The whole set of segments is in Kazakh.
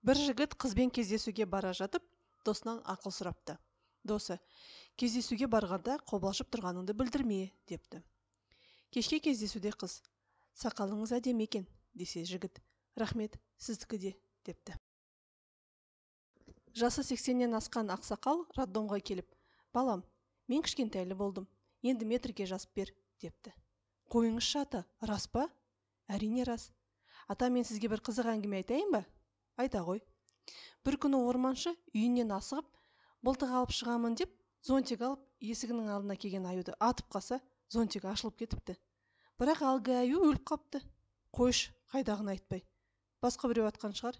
Бір жігіт қызбен кездесуге бара жатып, досынан ақыл сұрапты. Досы, кездесуге барғанда қобалжып тұрғаныңды білдірме, депті. Кешке кездесуде қыз, сақалыңыз әдемі екен, десе жігіт, рахмет, сіздікі де, депті. Жасы 80-нен асқан ақсақал роддомға келіп, балам, мен кішкентайлы болдым, енді метрге жазып бер, депті. Қойыңызшы ата, рас па? Әрине рас. Ата, мен сізге бір қызық әңгіме айтайын ба? Айта ғой. Бір күні орманшы үйінен асығып, мылтық алып шығамын деп, зонтик алып, есігінің алдына келген аюды атып қалса, зонтик ашылып кетіпті. Бірақ әлгі аю өліп қапты. Қойш, қайдағыны айтпай. Басқа біреу атқан шығар.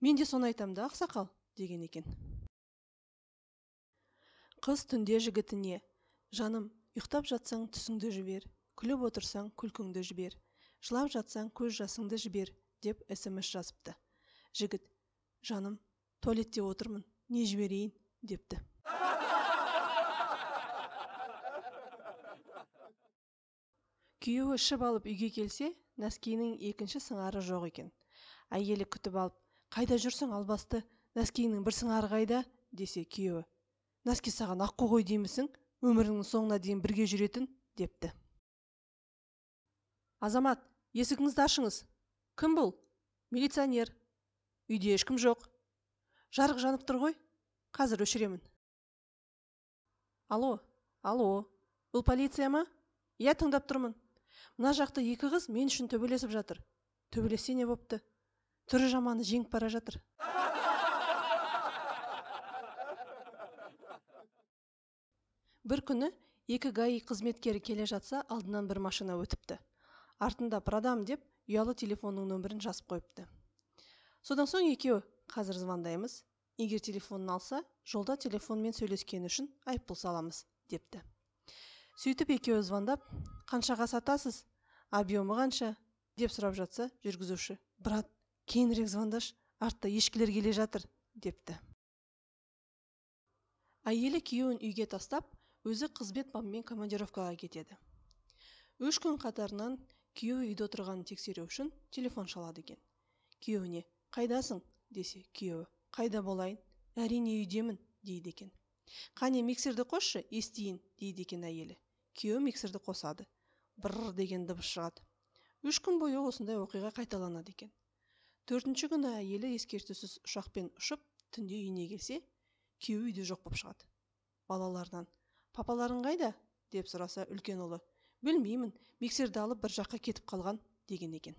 Мен де соны айтамын да, ақсақал, деген екен. Қыз түнде жігітіне, жаным, ұйықтап жатсаң түсіңді жібер, күліп отырсаң күлкіңді жібер, жылап жатсаң көз жасыңды жібер, деп SMS жазыпты. Жігіт, жаным, туалетте отырмын, не жіберейін, депті. Күйеуі ішіп алып үйге келсе, нәскиінің екінші сыңары жоқ екен. Әйелі күтіп алып, қайда жүрсің албасты, нәскиінің бір сыңары қайда, десе күйеуі. Нәски саған аққу ғой деймісің, өміріңнің соңына дейін бірге жүретін, депті. Азамат, есігіңізді ашыңыз. Кім бұл? Милиционер. Үйде ешкім жоқ. Жарық жанып тұр ғой. Қазір өшіремін. Алло, бұл полиция ма? Иә, тыңдап тұрмын. Мына жақта екі қыз мен үшін төбелесіп жатыр. Төбелессе не бопты? Түрі жаманы жеңіп бара жатыр. Бір күні екі ГАИ қызметкері келе жатса, алдынан бір машина өтіпті. Артында продам деп, ұялы телефонның нөмірін жазып қойыпты. Содан соң екеуі, қазір звондаймыз, егер телефонын алса, жолда телефонмен сөйлескен үшін айыппұл саламыз, депті. Сөйтіп екеуі звондап, қаншаға сатасыз, объемы қанша, деп сұрап жатса, жүргізуші, брат, кейінірек звондаш, артта ешкілер келе жатыр, депті. Әйелі күйеуін үйге тастап, өзі қызбет бабымен командировкаға кетеді. 3 күн қатарынан күйеуі үйде отырғанын тексеру үшін телефон шалады екен. Күйеуіне, қайдасың, десе күйеуі, қайда болайын, әрине үйдемін, дейді екен. Қане миксерді қосшы, естиін, дейді екен әйелі. Күйеуі миксерді қосады. Бррр деген дыбыс шығады. 3 күн бойы осындай оқиға қайталанады екен. 4-ші күні әйелі ескертусіз ұшақпен ұшып, түнде үйіне келсе, күйеуі үйде жоқ болып шығады. Балалардан, папаларың қайда, деп сұраса үлкен ұлы, білмеймін, миксерді алып бір жаққа кетіп қалған, деген екен.